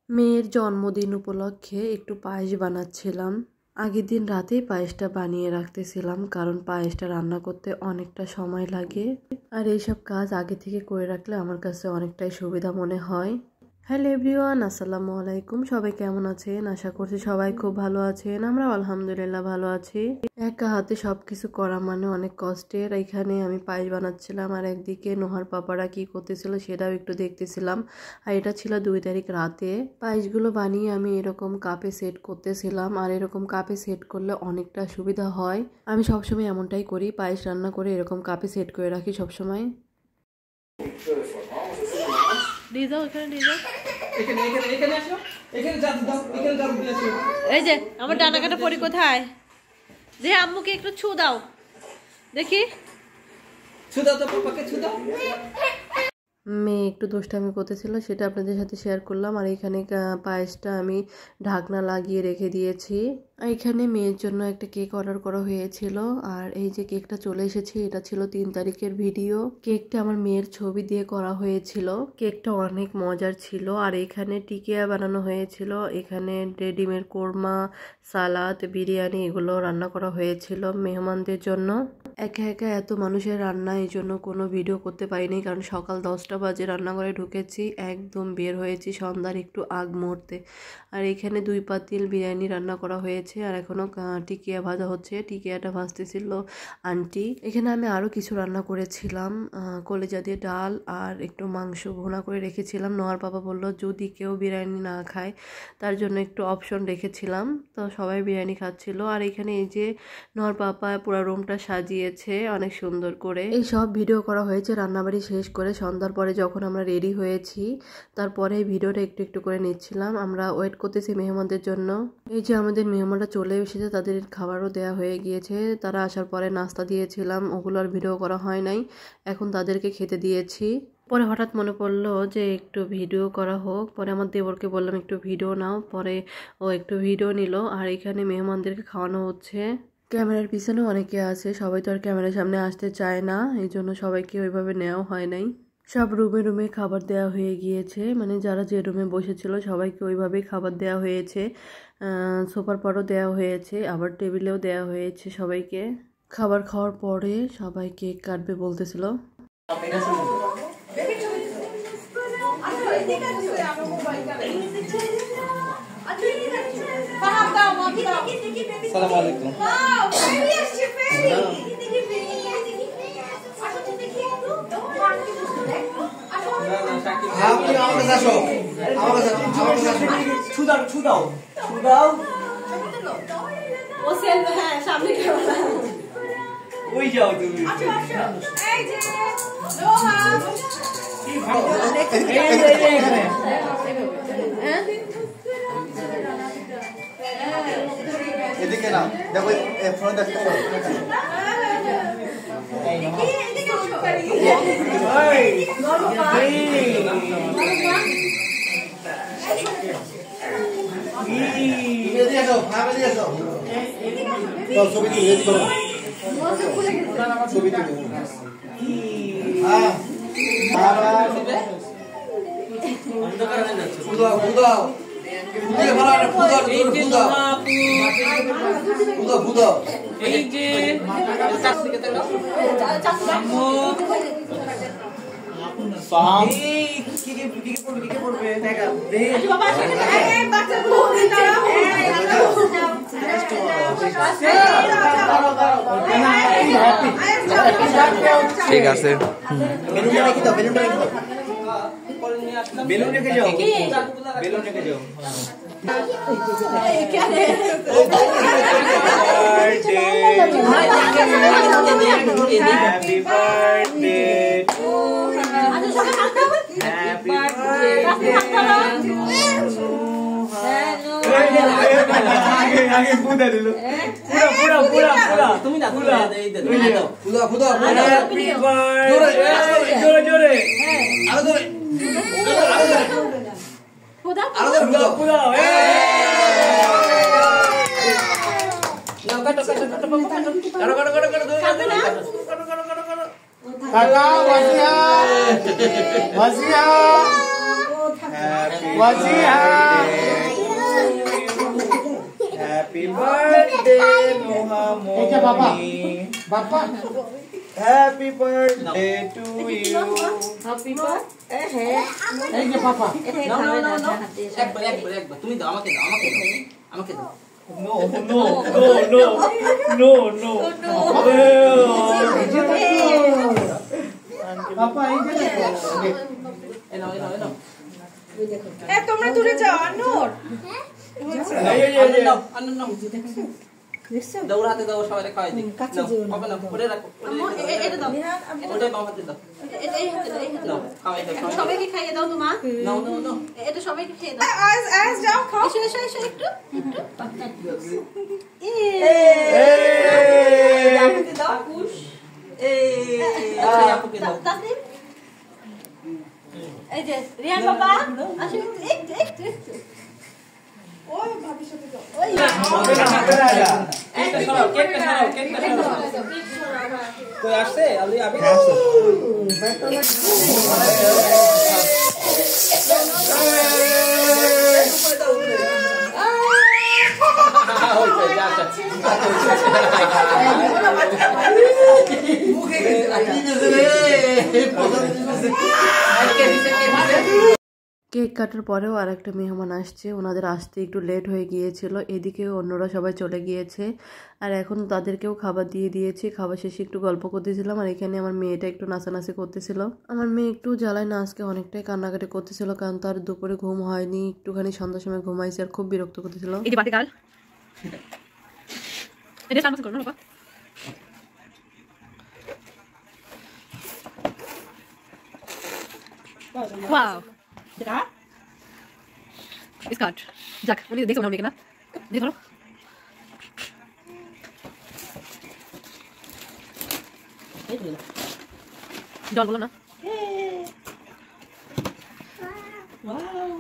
মেয়ের জন্মদিন উপলক্ষে একটু পায়েস বানাচ্ছিলাম। আগের দিন রাতেই পায়েসটা বানিয়ে রাখতেছিলাম, কারণ পায়েসটা রান্না করতে অনেকটা সময় লাগে। আর এইসব কাজ আগে থেকে করে রাখলে আমার কাছে অনেকটাই সুবিধা মনে হয়। হ্যালো এভরিওয়ান, আসসালামু আলাইকুম। সবাই কেমন আছেন? আশা করছি সবাই খুব ভালো আছেন। আমরা আলহামদুলিল্লাহ ভালো আছি। একা হাতে সবকিছু করা মানে অনেক কষ্টের। এখানে আমি পায়েস বানাচ্ছিলাম আর একদিকে নোহার পাপারা কি করতেছিল সেটাও একটু দেখতেছিলাম। আর এটা ছিল 2 তারিখ রাতে। পায়েসগুলো বানিয়ে আমি এরকম কাপে সেট করতেছিলাম, আর এরকম কাপে সেট করলে অনেকটা সুবিধা হয়। আমি সবসময় এমনটাই করি, পায়েস রান্না করে এরকম কাপে সেট করে রাখি সবসময়। এই যে আমার ডানা কাটা পরি কোথায়? যে আম্মুকে একটু ছু দাও দেখি। ছু দাও তো, পাপাকে ছু দাও। মেয়ে একটু দুষ্টামি করতেছিল, সেটা আপনাদের সাথে শেয়ার করলাম। আর এখানে পায়েসটা আমি ঢাকনা লাগিয়ে রেখে দিয়েছি। এখানে মেয়ের জন্য একটা কেক অর্ডার করা হয়েছিল, আর এই যে কেকটা চলে এসেছে। এটা ছিল 3 তারিখের ভিডিও। কেকটা আমার মেয়ের ছবি দিয়ে করা হয়েছিল। কেকটা অনেক মজার ছিল। আর এখানে টিকিয়া বানানো হয়েছিল। এখানে ডিমের কোরমা, সালাদ, বিরিয়ানি এগুলো রান্না করা হয়েছিল মেহমানদের জন্য। একা একা এত মানুষের রান্না, এই জন্য কোনো ভিডিও করতে পারিনি, কারণ সকাল 10টা বাজে রান্নাঘরে ঢুকেছি, একদম বের হয়েছি সন্ধ্যার একটু আগ মুহূর্তে। আর এখানে 2 পাতিল বিরিয়ানি রান্না করা হয়েছে, আর এখনও টিকিয়া ভাজা হচ্ছে। টিকিয়াটা ভাজতেছিল আন্টি। এখানে আমি আরও কিছু রান্না করেছিলাম, কলেজা দিয়ে ডাল আর একটু মাংস ভুনা করে রেখেছিলাম। নোয়ার বাবা বলল যদি কেউ বিরিয়ানি না খায় তার জন্য একটু অপশন রেখেছিলাম, তো সবাই বিরিয়ানি খাচ্ছিল। আর এখানে এই যে নোয়ার পাপা পুরো রুমটা সাজিয়েছে অনেক সুন্দর করে। এই সব ভিডিও করা হয়েছে রান্নাবাড়ি শেষ করে সন্ধ্যার পরে, যখন আমরা রেডি হয়েছি। তারপরে ভিডিওটা একটু একটু করে নিচ্ছিলাম। আমরা ওয়েট করতেছি মেহমানদের জন্য। এই যে আমাদের মেহমানরা চলে এসেছে, তাদের খাবারও দেয়া হয়ে গিয়েছে। তারা আসার পরে নাস্তা দিয়েছিলাম, ওগুলোর ভিডিও করা হয় নাই। এখন তাদেরকে খেতে দিয়েছি। পরে হঠাৎ মনে পড়লো যে একটু ভিডিও করা হোক। পরে আমার দেবরকে বললাম একটু ভিডিও নাও। পরে ও একটু ভিডিও নিল। আর এখানে মেহমানদেরকে খাওয়ানো হচ্ছে। ক্যামেরার পিছনে অনেকে আছে, সবাই তো আর ক্যামেরার সামনে আসতে চায় না, এই জন্য সবাইকে ওইভাবে নেওয়া হয় নাই। সব রুমে রুমে খাবার দেওয়া হয়ে গিয়েছে, মানে যারা যে রুমে বসেছিল সবাইকে ওইভাবেই খাবার দেওয়া হয়েছে। সোফার পরও দেওয়া হয়েছে, আবার টেবিলেও দেওয়া হয়েছে সবাইকে। খাবার খাওয়ার পরে সবাই কেক কাটবে বলতেছিল। আসসালামু আলাইকুম। ওই যাও তুমি। এদিকে না দেখো, ফোন দেখতে ছবি ঠিক আছে। বেলুন রেখে যাও, বেলুন রেখে যাও। Happy birthday to happy birthday আগে পুদা দিল, পুরা পুরা পুরা তুমি না পুরা পুরা পুরা হ্যাপি বার্থডে জোরে জোরে আরো জোরে পুদা পুদা পুদা নাও কাটো কাটো কাটো কাটো কাটো কাটো কাটো কাটো কাকা ওয়াসিয়া ওয়াসিয়া happy Happy birthday, Nohamoni. Happy birthday to you. Happy birthday. একবার তুমি দাও আমাকে দাও No. Papa, তোমরা দূরে যাও আন্নুর দৌড়াতে দাও সবাই খাওয়াই দিই হবে না পড়ে রাখো এটা দাও ওটা বাম হাতে দাও এই হাতে দাও খাওয়াই দাও সবাইকে খাইয়ে দাও তোমা নাও এটা সবাইকে খেয়ে দাও আজ যাও খাও এসো একটু আপুকে দাও পুশ আপুকে দাও তাসনিম এই যে রিয়ান বাবা আসো একটু ওই ভাবির সাথে দাও ওই কেকটা সরাও কই আসছে আবি আসছে কেক কাটার পরেও আর একটা মেহমান আসছে, ওনাদের আসতে একটু লেট হয়ে গিয়েছিল, এদিকেও অন্যরা সবাই চলে গিয়েছে আর এখন তাদেরকেও খাবার দিয়ে দিয়েছি। খাবার শেষে একটু গল্প করতেছিলাম আর এখানে আমার মেয়েটা একটু নাচানাচি করতেছিল। আমার মেয়ে একটু জ্বালায় না আজকে অনেকটাই কান্নাকাটি করতেছিল, কারণ তার দুপুরে ঘুম হয়নি, একটুখানি সন্ধ্যার সময় ঘুমাইছে আর খুব বিরক্ত করতেছিল। Wow. Iskat. Jack, उन्हें देख सकते हो ना? देख लो. जॉन बोलो ना. Wow.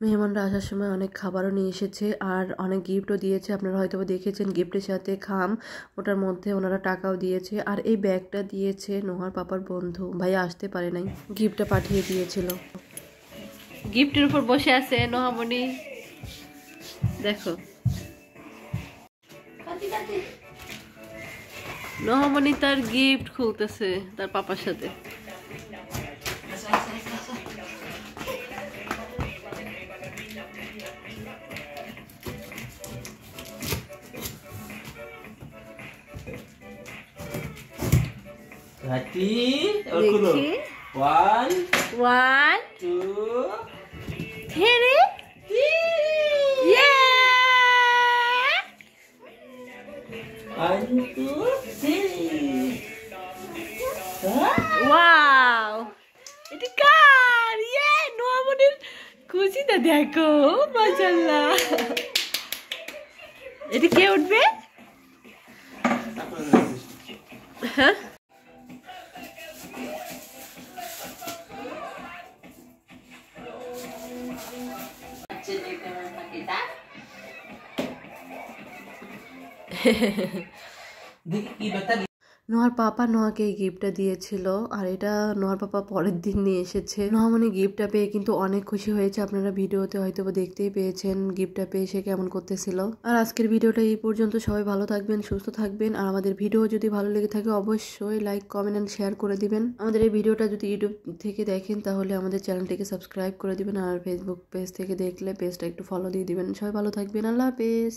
মেহমানরা আসার সময় অনেক খাবারও নিয়ে এসেছে আর অনেক গিফটও দিয়েছে, আপনারা হয়তো দেখেছেন গিফটের সাথে খাম, ওটার মধ্যে ওনারা টাকাও দিয়েছে আর এই ব্যাগটা দিয়েছে নোহার পাপার বন্ধু, ভাইয়া আসতে পারে নাই, গিফটটা পাঠিয়ে দিয়েছিল। গিফটের উপর বসে আছে নোহামণি, দেখো নোহামণি তার গিফট খুলতেছে তার পাপার সাথে। Ready? One, two, three. Yeah! 1, 2, 3. Wow! এটা কার? নোহামণির খুশিটা দেখো, মাশাআল্লাহ। এটা কে উঠবে? হ্যাঁ? নোহার পাপা নোহাকে এই গিফটটা দিয়েছিল আর এটা নোহার পাপা পরের দিন নিয়ে এসেছে। নোহামণি গিফটটা পেয়ে কিন্তু অনেক খুশি হয়েছে, আপনারা ভিডিওতে হয়তো দেখতেই পেয়েছেন গিফটটা পেয়ে সে কেমন করতেছিল। আর আজকের ভিডিওটা এই পর্যন্ত, সবাই ভালো থাকবেন, সুস্থ থাকবেন আর আমাদের ভিডিও যদি ভালো লেগে থাকে অবশ্যই লাইক, কমেন্ট এন্ড শেয়ার করে দিবেন। আমাদের এই ভিডিওটা যদি ইউটিউব থেকে দেখেন তাহলে আমাদের চ্যানেলটিকে সাবস্ক্রাইব করে দিবেন আর ফেসবুক পেজ থেকে দেখলে পেজটা একটু ফলো দিয়ে দিবেন। সবাই ভালো থাকবেন, আল্লাহ হাফেজ।